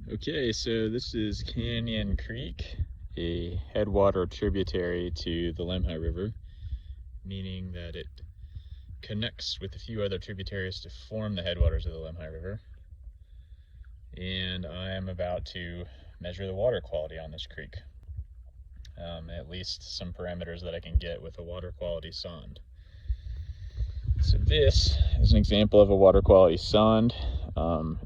Okay, so this is Canyon Creek, a headwater tributary to the Lemhi River, meaning that it connects with a few other tributaries to form the headwaters of the Lemhi River. And I am about to measure the water quality on this creek, at least some parameters that I can get with a water quality sonde. So this is an example of a water quality sonde.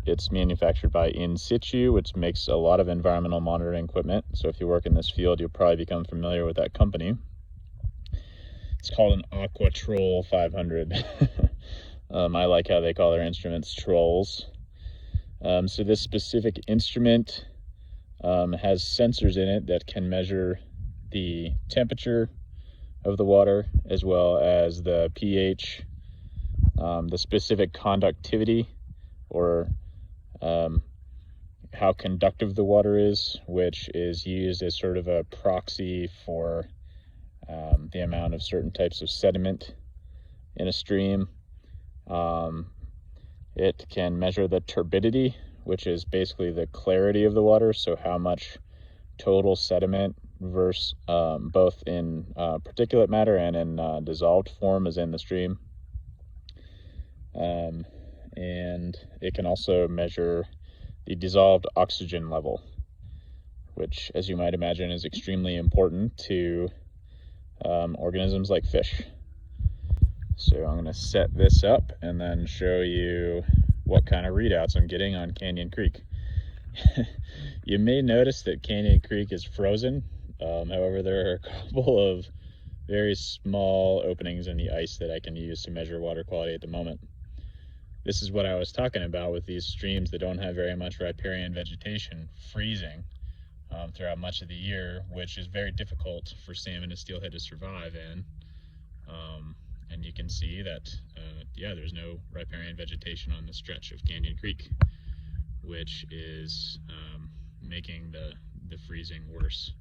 It's manufactured by In Situ, which makes a lot of environmental monitoring equipment. So if you work in this field, you'll probably become familiar with that company. It's called an Aquatrol 500. I like how they call their instruments trolls. So this specific instrument has sensors in it that can measure the temperature of the water, as well as the pH, the specific conductivity, or how conductive the water is, which is used as sort of a proxy for the amount of certain types of sediment in a stream. It can measure the turbidity, which is basically the clarity of the water, so how much total sediment versus both in particulate matter and in dissolved form is in the stream. And it can also measure the dissolved oxygen level, which, as you might imagine, is extremely important to organisms like fish. So I'm going to set this up and then show you what kind of readouts I'm getting on Canyon Creek. You may notice that Canyon Creek is frozen. However, there are a couple of very small openings in the ice that I can use to measure water quality at the moment. This is what I was talking about with these streams that don't have very much riparian vegetation freezing throughout much of the year, which is very difficult for salmon and steelhead to survive in. And you can see that, there's no riparian vegetation on the stretch of Canyon Creek, which is making the freezing worse.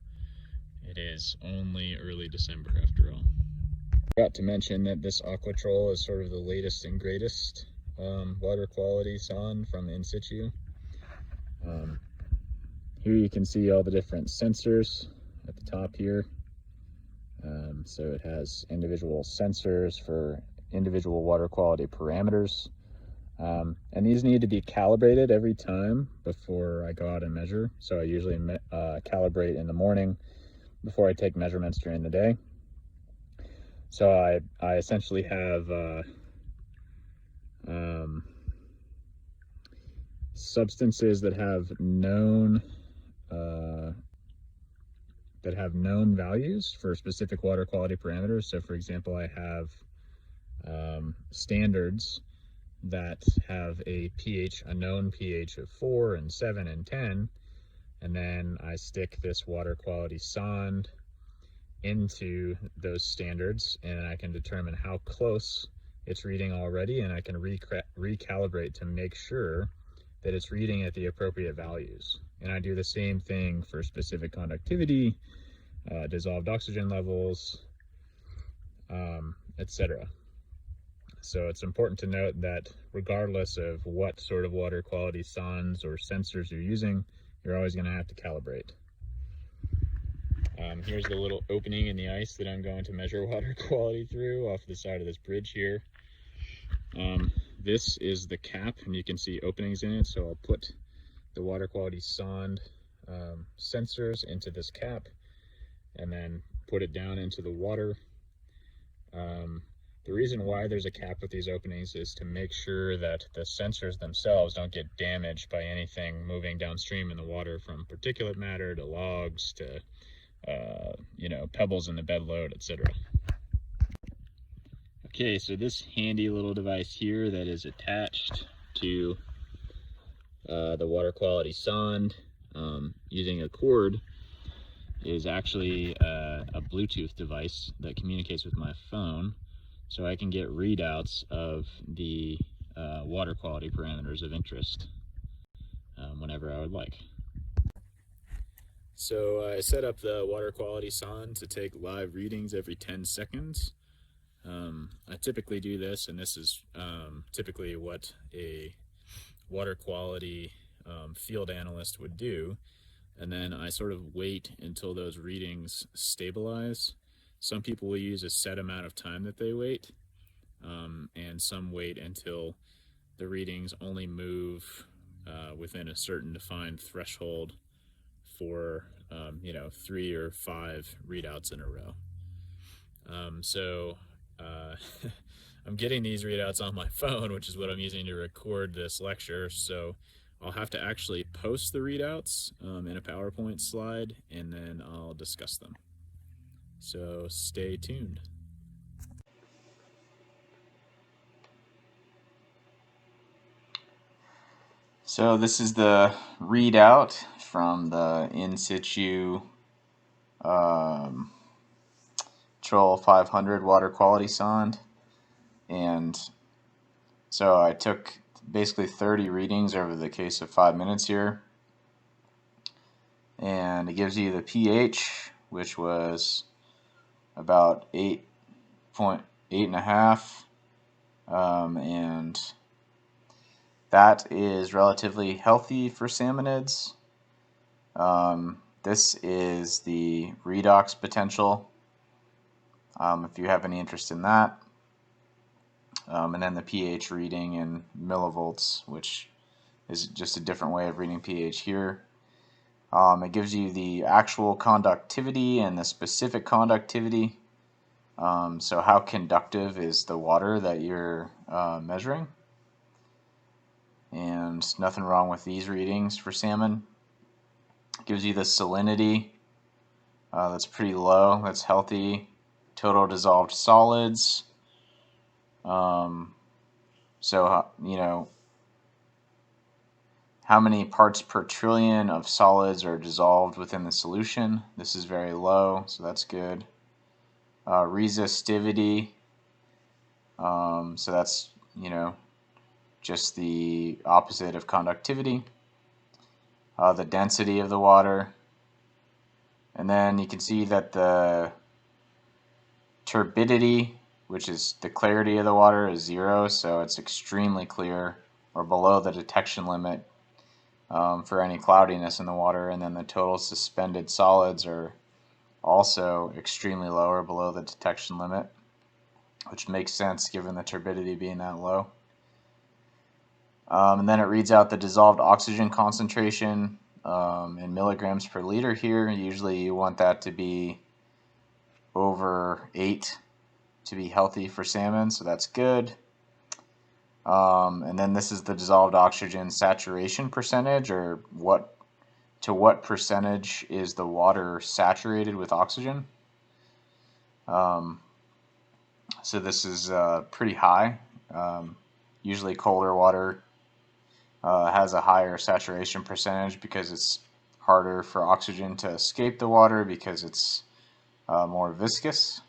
It is only early December after all. I forgot to mention that this Aquatrol is sort of the latest and greatest water quality sonde from In Situ. Here you can see all the different sensors at the top here. So it has individual sensors for individual water quality parameters. And these need to be calibrated every time before I go out and measure. So I usually calibrate in the morning before I take measurements during the day. So I essentially have substances that have known values for specific water quality parameters. So for example, I have standards that have a known pH of 4 and 7 and 10, and then I stick this water quality sonde into those standards, and I can determine how close it's reading already, and I can recalibrate to make sure that it's reading at the appropriate values. And I do the same thing for specific conductivity, dissolved oxygen levels, etc. So it's important to note that regardless of what sort of water quality sondes or sensors you're using, you're always going to have to calibrate. Here's the little opening in the ice that I'm going to measure water quality through off the side of this bridge here. This is the cap, and you can see openings in it, so I'll put the water quality sonde sensors into this cap and then put it down into the water. The reason why there's a cap with these openings is to make sure that the sensors themselves don't get damaged by anything moving downstream in the water, from particulate matter to logs to pebbles in the bed load, etc. Okay, so this handy little device here that is attached to the water quality sonde using a cord is actually a Bluetooth device that communicates with my phone, so I can get readouts of the water quality parameters of interest whenever I would like. So I set up the water quality sonde to take live readings every 10 seconds. I typically do this, and this is typically what a water quality field analyst would do. And then I sort of wait until those readings stabilize. Some people will use a set amount of time that they wait, and some wait until the readings only move within a certain defined threshold for 3 or 5 readouts in a row. So I'm getting these readouts on my phone, which is what I'm using to record this lecture. So I'll have to actually post the readouts in a PowerPoint slide, and then I'll discuss them. So stay tuned. So this is the readout from the in situ Troll 500 water quality sonde, and so I took basically 30 readings over the case of 5 minutes here, and it gives you the pH, which was about 8.5, and that is relatively healthy for salmonids. This is the redox potential, if you have any interest in that. And then the pH reading in millivolts, which is just a different way of reading pH here. It gives you the actual conductivity and the specific conductivity. So how conductive is the water that you're measuring? And nothing wrong with these readings for salmon. It gives you the salinity. That's pretty low. That's healthy. Total dissolved solids. So, how many parts per trillion of solids are dissolved within the solution? This is very low, so that's good. Resistivity. So that's, just the opposite of conductivity. The density of the water. And then you can see that the turbidity, which is the clarity of the water, is 0, so it's extremely clear or below the detection limit for any cloudiness in the water. And then the total suspended solids are also extremely low or below the detection limit, which makes sense given the turbidity being that low. And then it reads out the dissolved oxygen concentration in milligrams per liter here. Usually you want that to be over 8 to be healthy for salmon, so that's good. And then this is the dissolved oxygen saturation percentage, or to what percentage is the water saturated with oxygen. So this is pretty high. Usually colder water has a higher saturation percentage because it's harder for oxygen to escape the water because it's more viscous.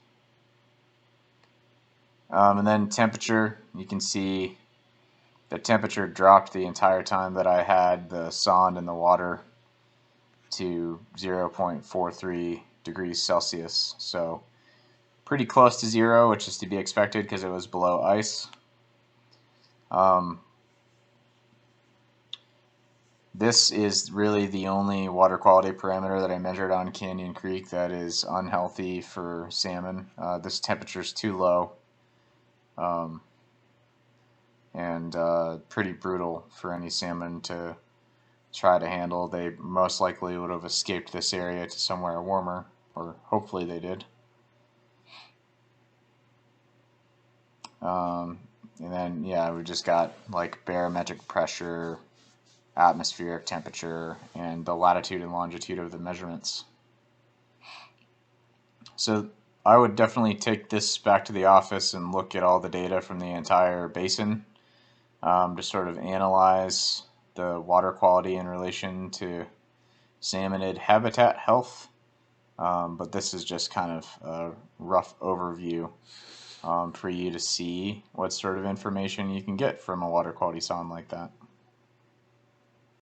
And then temperature, you can see the temperature dropped the entire time that I had the sonde in the water to 0.43 degrees Celsius. So pretty close to 0, which is to be expected because it was below ice. This is really the only water quality parameter that I measured on Canyon Creek that is unhealthy for salmon. This temperature is too low, and pretty brutal for any salmon to try to handle. They most likely would have escaped this area to somewhere warmer, or hopefully they did. And then, yeah, we just got like barometric pressure, atmospheric temperature, and the latitude and longitude of the measurements. So I would definitely take this back to the office and look at all the data from the entire basin to sort of analyze the water quality in relation to salmonid habitat health. But this is just kind of a rough overview for you to see what sort of information you can get from a water quality sonde like that.